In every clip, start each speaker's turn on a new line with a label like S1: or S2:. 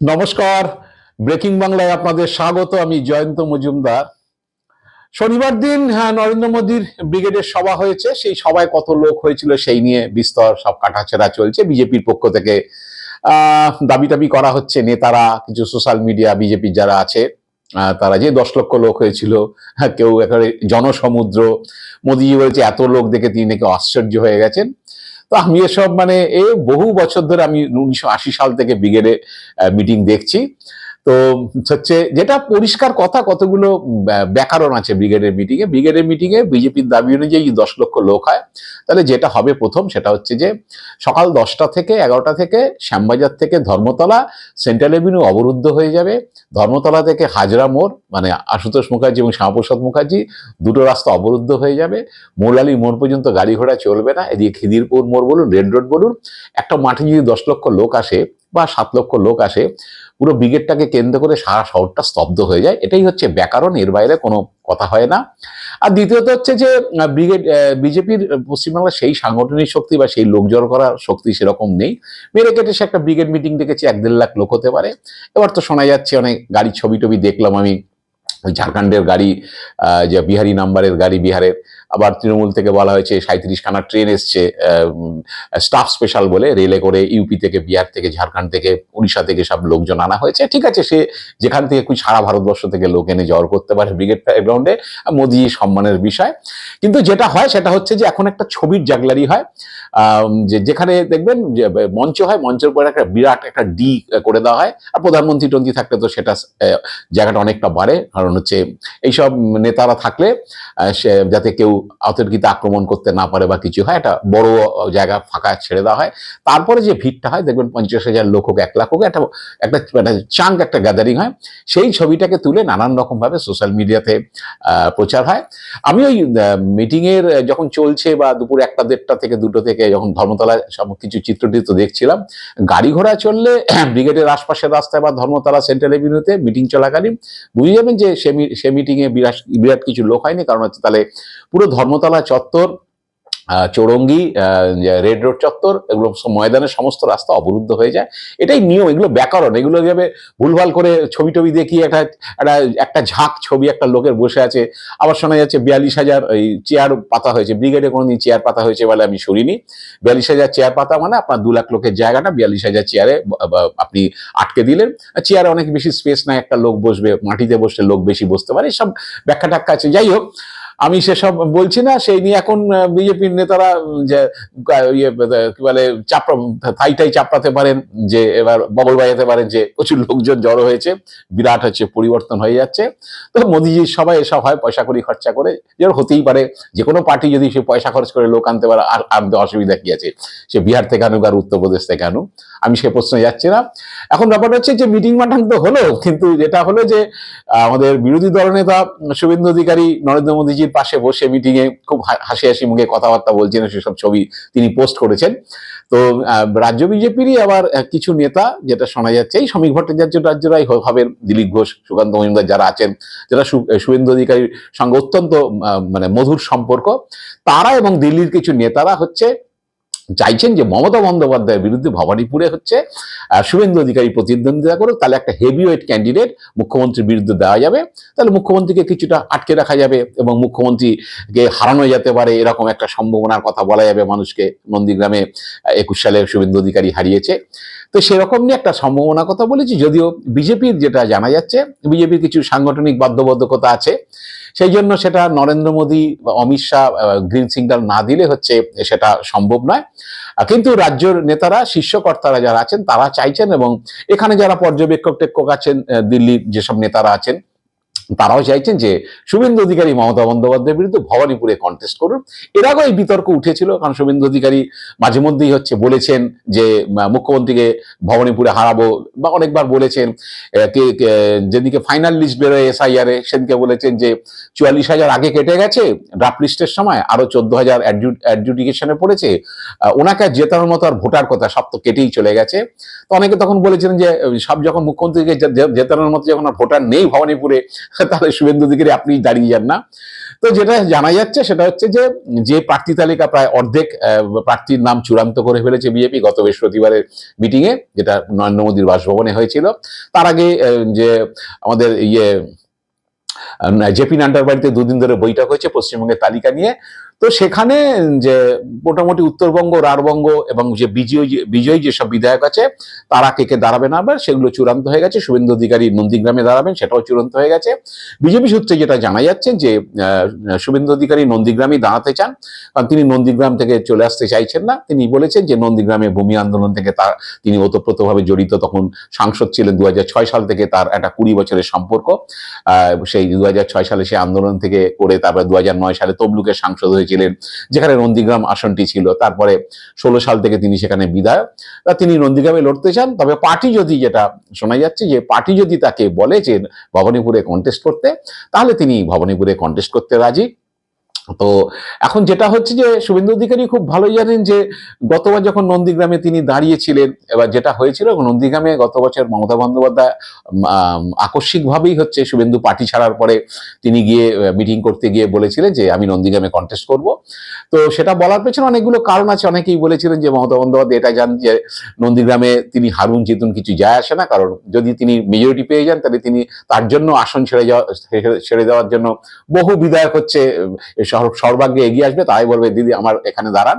S1: নমস্কার, ব্রেকিং বাংলায় আপনাদের স্বাগত। আমি জয়ন্ত মজুমদার। শনিবার দিন নরেন্দ্র মোদীর ব্রিগেডের সভা হয়েছে। সেই সভায় কত লোক হয়েছিল সেই নিয়ে বিস্তর সব কাটাছেড়া চলছে। বিজেপির পক্ষ থেকে দাবি টাবি করা হচ্ছে, নেতারা কিছু সোশ্যাল মিডিয়া বিজেপির যারা আছে তারা যে 10 লক্ষ লোক হয়েছিল, কেউ একেবারে জনসমুদ্র, মোদীজি বলেছে এত লোক দেখে তিনি নাকি আশ্চর্য হয়ে গেছেন। তো আমি এসব বহু বছর ধরে আমি 1980 সাল থেকে ব্রিগেডে মিটিং দেখছি। তো হচ্ছে যেটা পরিষ্কার কথা, কতগুলো ব্যাকরণ আছে ব্রিগেডের মিটিংয়ে বিজেপির দাবি অনুযায়ী 10 লক্ষ লোক হয়, তাহলে যেটা হবে প্রথম সেটা হচ্ছে যে সকাল 10টা থেকে 11টা থেকে শ্যামবাজার থেকে ধর্মতলা সেন্ট্রাল এভিনিউ অবরুদ্ধ হয়ে যাবে। ধর্মতলা থেকে হাজরা মোড়, মানে আশুতোষ মুখার্জি এবং শ্যামাপ্রসাদ মুখার্জি, দুটো রাস্তা অবরুদ্ধ হয়ে যাবে। মৌলালী মোড় পর্যন্ত গাড়ি ঘোড়া চলবে না। এদিকে খিদিরপুর মোড় বলুন, রেড রোড বলুন, একটা মাঠে যদি 10 লক্ষ লোক আসে বা 7 লক্ষ লোক আসে, পুরো ব্রিগেডটাকে কেন্দ্র করে সারা শহরটা স্তব্ধ হয়ে যায়। এটাই হচ্ছে ব্যাকরণ, এর বাইরে কোনো কথা হয় না। আর দ্বিতীয়ত হচ্ছে যে বিজেপির পশ্চিমবাংলার সেই সাংগঠনিক শক্তি বা সেই লোক জড়ো করার শক্তি সেরকম নেই। মেরে কেটে সে একটা ব্রিগেড মিটিং ডেকেছে, 1-1.5 লাখ লোক হতে পারে। এবার তো শোনা যাচ্ছে অনেক গাড়ি, ছবি টবি দেখলাম আমি, ঝাড়খণ্ডের গাড়ি, যে বিহারি নাম্বারের গাড়ি বিহারের। আবার তৃণমূল থেকে বলা হয়েছে 37খানা ট্রেন এসছে স্টাফ স্পেশাল বলে, রেলে করে ইউপি থেকে, বিহার থেকে, ঝাড়খণ্ড থেকে, উড়িষ্যা থেকে সব লোকজন আনা হয়েছে। ঠিক আছে, সে যেখান থেকে সারা ভারতবর্ষ থেকে লোক এনে জড় করতে পারে ব্রিগেড গ্রাউন্ডে, মোদি সম্মানের বিষয়। কিন্তু যেটা হয় সেটা হচ্ছে যে এখন একটা ছবির জাগলারি হয়, যেখানে দেখবেন যে মঞ্চ হয়, মঞ্চের পরে একটা বিরাট একটা ডি করে দেওয়া হয়। আর প্রধানমন্ত্রী টন্ত্রী থাকলে তো সেটা জায়গাটা অনেকটা বাড়ে, কারণ হচ্ছে এইসব নেতারা থাকলে যাতে কেউ অতর্কিত আক্রমণ করতে না পারে বা কিছু হয়, একটা বড় জায়গা ফাঁকা ছেড়ে দেওয়া হয়। তারপরে যে ভিড়টা হয় দেখবেন 50,000 লোক হোক, 1 লাখ হোক, একটা চাঙ্ক একটা গ্যাদারিং হয়। সেই ছবিটাকে তুলে নানান রকম ভাবে সোশ্যাল মিডিয়াতে প্রচার হয়। আমি ওই মিটিং এর যখন চলছে বা দুপুর 1টা-1.5টা থেকে 2টো থেকে যখন ধর্মতলায় সব কিছু চিত্রটিত্র দেখছিলাম, গাড়ি ঘোড়া চললে ব্রিগেডের আশপাশের রাস্তায় বা ধর্মতলা সেন্ট্রাল এভিনিউতে মিটিং চলাকালীন বুঝে যাবেন যে সে মিটিংয়ে বিরাট কিছু লোক হয়নি। কারণ হচ্ছে তাহলে পুরো ধর্মতলা চত্বর, চৌরঙ্গি, রেড রোড চত্বর, এগুলো ময়দানের সমস্ত রাস্তা অবরুদ্ধ হয়ে যায়। এটাই নিয়ম, এগুলো ব্যাকরণ। এগুলো যাবে ভুলভাল করে ছবি টবি দেখিয়ে একটা ঝাঁক ছবি একটা লোকের বসে আছে। আবার শোনা যাচ্ছে 42,000 ওই চেয়ার পাতা হয়েছে। ব্রিগেডে কোনোদিন চেয়ার পাতা হয়েছে বলে আমি শুনিনি। 42,000 চেয়ার পাতা মানে আপনার 2 লাখ লোকের জায়গাটা 42,000 চেয়ারে আপনি আটকে দিলেন। চেয়ারে অনেক বেশি স্পেস নাই, একটা লোক বসবে, মাটিতে বসলে লোক বেশি বসতে পারে। সব ব্যাখ্যা টাখ্যা আছে। যাই হোক, আমি সেসব বলছি না। সেই নিয়ে এখন বিজেপির নেতারা যে কি বলে থাইটাই চাপড়াতে পারেন, যে এবার বগল বাজাতে পারেন যে প্রচুর লোকজন জড়ো হয়েছে, বিরাট হচ্ছে পরিবর্তন হয়ে যাচ্ছে। তো মোদিজির সবাই এসব হয় পয়সা করি খরচা করে, যেমন হতেই পারে। যে কোনো পার্টি যদি সে পয়সা খরচ করে লোক আনতে পারে, আর আনতে অসুবিধা কি আছে? সে বিহার থেকে আনুক আর উত্তরপ্রদেশ থেকে আনুক, আমি সে প্রশ্নে যাচ্ছি না। এখন ব্যাপারটা হচ্ছে যে মিটিং মাটাং তো হলো, কিন্তু যেটা হলো যে আমাদের বিরোধী দলনেতা শুভেন্দু অধিকারী নরেন্দ্র মোদীজির পাশে বসে মিটিং এ খুব হাসি হাসি মুখে কথাবার্তা বলছেন, সেসব ছবি তিনি পোস্ট করেছেন। তো রাজ্য বিজেপিরই আবার কিছু নেতা, যেটা শোনা যাচ্ছে, এই শ্রমিক ভট্টাচার্য রাজ্যরাই হবেন, দিলীপ ঘোষ, সুকান্ত মজুমদার যারা আছেন, যারা শুভেন্দু অধিকারীর সঙ্গে অত্যন্ত মধুর সম্পর্ক, তারা এবং দিল্লির কিছু নেতারা হচ্ছে চাইছেন যে মমতা বন্দ্যোপাধ্যায়ের বিরুদ্ধে ভবানীপুরে হচ্ছে শুভেন্দু অধিকারী প্রতিদ্বন্দ্বিতা করুক, তাহলে একটা হেভিওয়েট ক্যান্ডিডেট মুখ্যমন্ত্রীর বিরুদ্ধে দেওয়া যাবে। তাহলে মুখ্যমন্ত্রীকে কিছুটা আটকে রাখা যাবে এবং মুখ্যমন্ত্রীকে হারানো যেতে পারে, এরকম একটা সম্ভাবনার কথা বলা যাবে মানুষকে। নন্দীগ্রামে 21 সালে শুভেন্দু অধিকারী হারিয়েছে, তো সেরকম নিয়ে একটা সম্ভাবনার কথা বলেছি। যদিও বিজেপির যেটা জানা যাচ্ছে, বিজেপির কিছু সাংগঠনিক বাধ্যবাধকতা আছে, সেই জন্য সেটা নরেন্দ্র মোদী বা অমিত শাহ গ্রিন সিগন্যাল না দিলে হচ্ছে সেটা সম্ভব নয়। কিন্তু রাজ্যের নেতারা, শীর্ষকর্তারা যারা আছেন, তারা চাইছেন, এবং এখানে যারা পর্যবেক্ষক টেক্ষক আছেন, দিল্লির যেসব নেতারা আছেন, তারাও চাইছেন যে শুভেন্দু অধিকারী মমতা বন্দ্যোপাধ্যায়ের বিরুদ্ধে ভবানীপুরে কন্টেস্ট করুন। এর আগেও এই বিতর্ক উঠেছিল, কারণ শুভেন্দু অধিকারী মাঝে মধ্যেই হচ্ছে বলেছেন যে মুখ্যমন্ত্রীকে ভবানীপুরে হারাবো, বা অনেকবার বলেছেন। যেদিকে ফাইনাল লিস্ট বেরোয় SIR এ, সেদিকে বলেছেন যে 44,000 আগে কেটে গেছে ড্রাফট লিস্টের সময়, আরো 14,000 অ্যাডজুডিকেশনে পড়েছে, ওনাকে জেতানোর মতো আর ভোটার কথা সব তো কেটেই চলে গেছে। তো অনেকে তখন বলেছিলেন যে সব যখন মুখ্যমন্ত্রীকে জেতানোর মতো যখন ভোটার নেই ভবানীপুরে, তাহলে শুভেন্দু অধিকারী আপনি দাঁড়িয়ে যান না। তো যেটা জানা যাচ্ছে সেটা হচ্ছে যে যে প্রার্থী তালিকা প্রায় অর্ধেক প্রার্থীর নাম চূড়ান্ত করে ফেলেছে বিজেপি গত বৃহস্পতিবারের মিটিং এ, যেটা নরেন্দ্র মোদীর বাসভবনে হয়েছিল। তার আগে যে আমাদের জেপি নাড্ডার বাড়িতে দুদিন ধরে বৈঠক হয়েছে পশ্চিমবঙ্গের তালিকা নিয়ে। তো সেখানে যে মোটামুটি উত্তরবঙ্গ, রাঢ়বঙ্গ এবং যে বিজয়ী যেসব বিধায়ক আছে তারা কে কে দাঁড়াবে না আবার সেগুলো চূড়ান্ত হয়ে গেছে। শুভেন্দু অধিকারী নন্দীগ্রামে দাঁড়াবেন, সেটাও চূড়ান্ত হয়ে গেছে। বিজেপি সূত্রে যেটা জানা যাচ্ছে যে শুভেন্দু অধিকারী নন্দীগ্রামেই দাঁড়াতে চান, কারণ তিনি নন্দীগ্রাম থেকে চলে আসতে চাইছেন না। তিনি বলেছেন যে নন্দীগ্রামে ভূমি আন্দোলন থেকে তিনি ওতপ্রোতভাবে জড়িত, তখন সাংসদ ছিলেন 2006 সাল থেকে, তার একটা 20 বছরের সম্পর্ক। সেই 2006 সালে সে আন্দোলন থেকে করে তারপরে 2009 সালে তমলুকের সাংসদ হয়েছিলেন, যেখানে নন্দীগ্রাম আসনটি ছিল। তারপরে 16 সাল থেকে তিনি সেখানে বিধায়ক। তিনি নন্দীগ্রামে লড়তে চান। তবে পার্টি যদি, যেটা শোনা যাচ্ছে যে পার্টি যদি তাকে বলে যে ভবানীপুরে কন্টেস্ট করতে, তাহলে তিনি ভবানীপুরে কন্টেস্ট করতে রাজি। তো এখন যেটা হচ্ছে যে শুভেন্দু অধিকারী খুব ভালোই জানেন যে গতবার যখন নন্দীগ্রামে তিনি দাঁড়িয়েছিলেন, এবার যেটা হয়েছিল নন্দীগ্রামে গত বছর মমতা বন্দ্যোপাধ্যায় আকস্মিকভাবেই হচ্ছে শুভেন্দু পার্টি ছাড়ার পরে তিনি গিয়ে মিটিং করতে গিয়ে বলেছিলেন যে আমি নন্দীগ্রামে কন্টেস্ট করব। তো সেটা বলার পেছনে অনেকগুলো কারণ আছে। অনেকেই বলেছিলেন যে মমতা বন্দ্যোপাধ্যায় এটা জানেন যে নন্দীগ্রামে তিনি হারুন জিতুন কিছু যায় আসে না, কারণ যদি তিনি মেজরিটি পেয়ে যান তাহলে তিনি তার জন্য আসন ছেড়ে দেওয়ার জন্য বহু বিধায়ক হচ্ছে সর্বাগ্যে এগিয়ে আসবে, তাই বলবে দিদি আমার এখানে দাঁড়ান।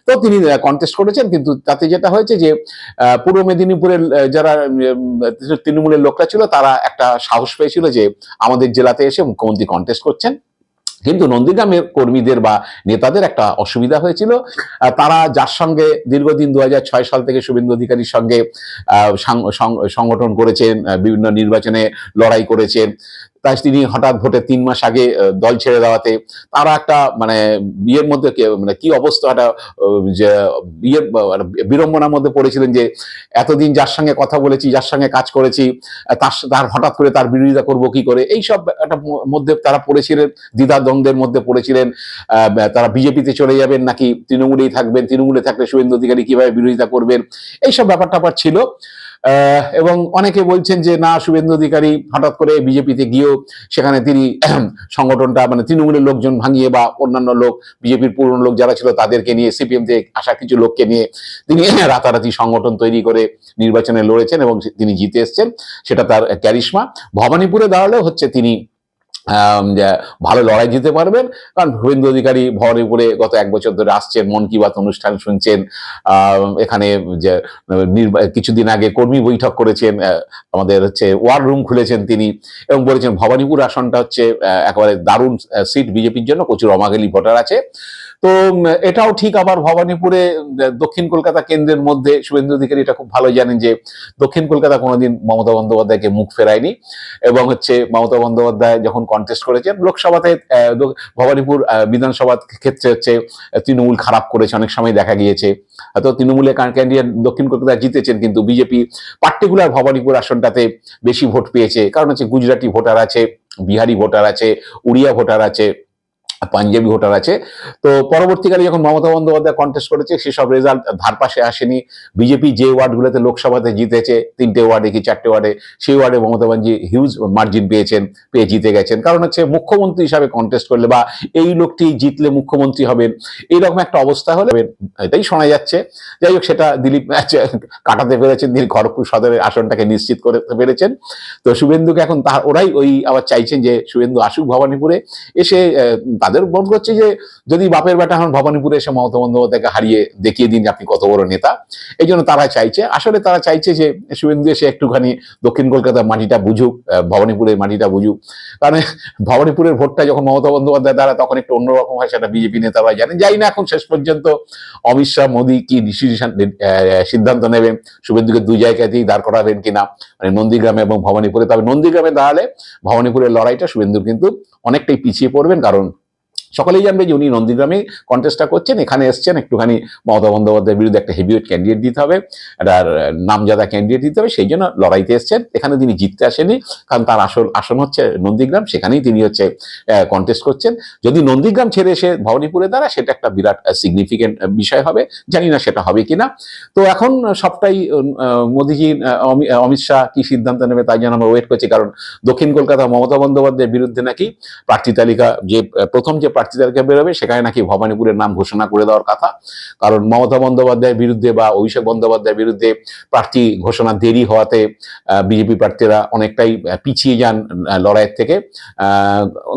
S1: তো তিনি কন্টেস্ট করেছেন, কিন্তু তাতে যেটা হয়েছে যে পূর্ব মেদিনীপুরের যারা তৃণমূলের লোকরা ছিল তারা একটা সাহস পেয়েছিল যে আমাদের জেলাতে এসে মুখ্যমন্ত্রী কন্টেস্ট করছেন। কিন্তু নন্দীগ্রামের কর্মীদের বা নেতাদের একটা অসুবিধা হয়েছিল। তারা যার সঙ্গে দীর্ঘদিন 2006 সাল থেকে শুভেন্দু অধিকারীর সঙ্গে সংগঠন করেছেন, বিভিন্ন নির্বাচনে লড়াই করেছেন, তাই তিনি হঠাৎ ভোটে 3 মাস আগে দল ছেড়ে দেওয়াতে তারা একটা মানে বিয়ের মধ্যে মানে কি অবস্থা, একটা যে বিয়ের বিড়ম্বনার মধ্যে পড়েছিলেন যে এতদিন যার সঙ্গে কথা বলেছি, যার সঙ্গে কাজ করেছি, তার হঠাৎ করে তার বিরোধিতা করবো কি করে, এইসব একটা মধ্যে তারা পড়েছিলেন, দ্বিধাদ্বন্দ্বের মধ্যে পড়েছিলেন। তারা বিজেপিতে চলে যাবেন নাকি তৃণমূলেই থাকবেন, তৃণমূলে থাকলে শুভেন্দু অধিকারী কিভাবে বিরোধিতা করবেন, এইসব ব্যাপার ছিল। এবং অনেকে বলছেন যে না, শুভেন্দু অধিকারী হঠাৎ করে বিজেপিতে গিয়েও সেখানে তিনি সংগঠনটা মানে তৃণমূলের লোকজন ভাঙিয়ে বা অন্যান্য লোক, বিজেপির পুরনো লোক যারা ছিল তাদেরকে নিয়ে, সিপিএম থেকে আসা কিছু লোককে নিয়ে তিনি রাতারাতি সংগঠন তৈরি করে নির্বাচনে লড়েছেন এবং তিনি জিতে এসছেন, সেটা তার ক্যারিশমা। ভবানীপুরে দাঁড়ালেও হচ্ছে তিনি ভালো লড়াই দিতে পারবেন, কারণ শুভেন্দু অধিকারী ভবানীপুরে গত 1 বছর ধরে আসছেন, মন কি বাত অনুষ্ঠান শুনছেন, এখানে যে কিছুদিন আগে কর্মী বৈঠক করেছেন, আমাদের হচ্ছে ওয়ার রুম খুলেছেন তিনি, এবং বলেছেন ভবানীপুর আসনটা হচ্ছে একেবারে দারুণ সিট বিজেপির জন্য, প্রচুর অমাগেলি ভোটার আছে। তো এটাও ঠিক। আবার ভবানীপুরে দক্ষিণ কলকাতা কেন্দ্রের মধ্যে শুভেন্দু অধিকারী এটা খুব ভালো জানেন যে দক্ষিণ কলকাতা কোনোদিন মমতা বন্দ্যোপাধ্যায়কে মুখ ফেরায়নি, এবং হচ্ছে মমতা বন্দ্যোপাধ্যায় যখন কন্টেস্ট করেছেন লোকসভাতে, ভবানীপুর বিধানসভা ক্ষেত্রে হচ্ছে তৃণমূল খারাপ করেছে অনেক সময় দেখা গিয়েছে। হয়তো তৃণমূলের ক্যান্ডিডেট দক্ষিণ কলকাতায় জিতেছেন, কিন্তু বিজেপি পার্টিকুলার ভবানীপুর আসনটাতে বেশি ভোট পেয়েছে, কারণ হচ্ছে গুজরাটি ভোটার আছে, বিহারি ভোটার আছে, উড়িয়া ভোটার আছে, পাঞ্জাবি ভোটার আছে। তো পরবর্তীকালে যখন মমতা বন্দ্যোপাধ্যায় কন্টেস্ট করেছে সেসব রেজাল্ট ধার পাশে আসেনি। বিজেপি যে ওয়ার্ডগুলোতে লোকসভাতে জিতেছে, 3টে ওয়ার্ডে কি 4টে ওয়ার্ডে, সেই ওয়ার্ডে মমতা ব্যানার্জি হিউজ মার্জিন পেয়ে জিতে গেছেন। কারণ হচ্ছে মুখ্যমন্ত্রী হিসাবে কন্টেস্ট করলে বা এই লোকটি জিতলে মুখ্যমন্ত্রী হবেন, এইরকম একটা অবস্থা হলে, এটাই শোনা যাচ্ছে। যাই হোক, সেটা দিলীপ কাটাতে পেরেছেন, তিনি খড়গপুর সদরের আসনটাকে নিশ্চিত করতে পেরেছেন। তো শুভেন্দুকে এখন ওরাই আবার চাইছেন যে শুভেন্দু আসুক ভবানীপুরে এসে, তাদের মনে করছে যে যদি বাপের বেটা এখন ভবানীপুরে এসে মমতা বন্দ্যোপাধ্যায়কে হারিয়ে দেখিয়ে দিন আপনি কত বড় নেতা, এই জন্য তারা চাইছে। আসলে তারা চাইছে যে শুভেন্দু এসে একটুখানি দক্ষিণ কলকাতার মাটিটা বুঝুক, ভবানীপুরের মাটিটা বুঝুক, কারণ ভবানীপুরের ভোটটা যখন মমতা বন্দ্যোপাধ্যায় দ্বারা তখন একটু অন্যরকম হয়, সেটা বিজেপি নেতারা জানেন। যাই না এখন শেষ পর্যন্ত অমিত শাহ মোদী কি সিদ্ধান্ত নেবেন, শুভেন্দুকে 2 জায়গাতেই দাঁড় করাবেন কিনা, মানে নন্দীগ্রামে এবং ভবানীপুরে। তবে নন্দীগ্রামে দাঁড়ালে ভবানীপুরের লড়াইটা শুভেন্দুর কিন্তু অনেকটাই পিছিয়ে পড়বেন, কারণ সকলেই জানবে যে উনি নন্দীগ্রামে কন্টেস্টটা করছেন, এখানে এসছেন একটুখানি মমতা বন্দ্যোপাধ্যায়ের বিরুদ্ধে একটা হেভিওয়েট ক্যান্ডিডেট দিতে হবে, একটা নামজাদা ক্যান্ডিডেট দিতে হবে, সেই জন্য লড়াইতে এসছেন। এখানে তিনি জিততে আসেনি, কারণ তার আসন হচ্ছে নন্দীগ্রাম, সেখানেই তিনি হচ্ছে কন্টেস্ট করছেন। যদি নন্দীগ্রাম ছেড়ে এসে ভবানীপুরে দাঁড়া, সেটা একটা বিরাট সিগনিফিকেন্ট বিষয় হবে, জানি না সেটা হবে কিনা। তো এখন সবটাই মোদিজি, অমিত শাহ কি সিদ্ধান্ত নেবে তাই জন্য আমরা ওয়েট করছি, কারণ দক্ষিণ কলকাতা মমতা বন্দ্যোপাধ্যায়ের বিরুদ্ধে নাকি প্রার্থী তালিকা, যে প্রথম যে প্রার্থী তালিকা বেরোবে সেখানে নাকি ভবানীপুরের নাম ঘোষণা করে দেওয়ার কথা। কারণ মমতা বন্দ্যোপাধ্যায়ের বিরুদ্ধে বা অভিষেক বন্দ্যোপাধ্যায়ের বিরুদ্ধে প্রার্থী ঘোষণা দেরি হওয়াতে বিজেপি প্রার্থীরা অনেকটাই পিছিয়ে যান লড়াইয়ের থেকে।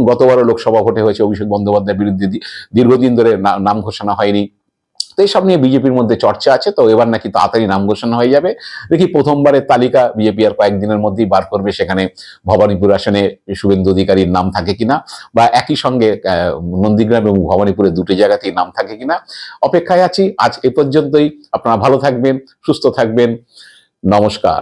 S1: গতবারও লোকসভা ভোটে হয়েছে অভিষেক বন্দ্যোপাধ্যায়ের বিরুদ্ধে দীর্ঘদিন ধরে নাম ঘোষণা হয়নি। তো এইসব নিয়ে বিজেপির মধ্যে চর্চা আছে, তো এবার নাকি তাড়াতাড়ি নাম ঘোষণা হয়ে যাবে। দেখি প্রথমবারের তালিকা বিজেপি আর কয়েকদিনের মধ্যেই বার করবে, সেখানে ভবানীপুর আসনে শুভেন্দু অধিকারীর নাম থাকে কিনা, বা একই সঙ্গে নন্দীগ্রাম এবং ভবানীপুরে দুটো জায়গাতেই নাম থাকে কিনা, অপেক্ষায় আছি। আজ এ পর্যন্তই। আপনারা ভালো থাকবেন, সুস্থ থাকবেন, নমস্কার।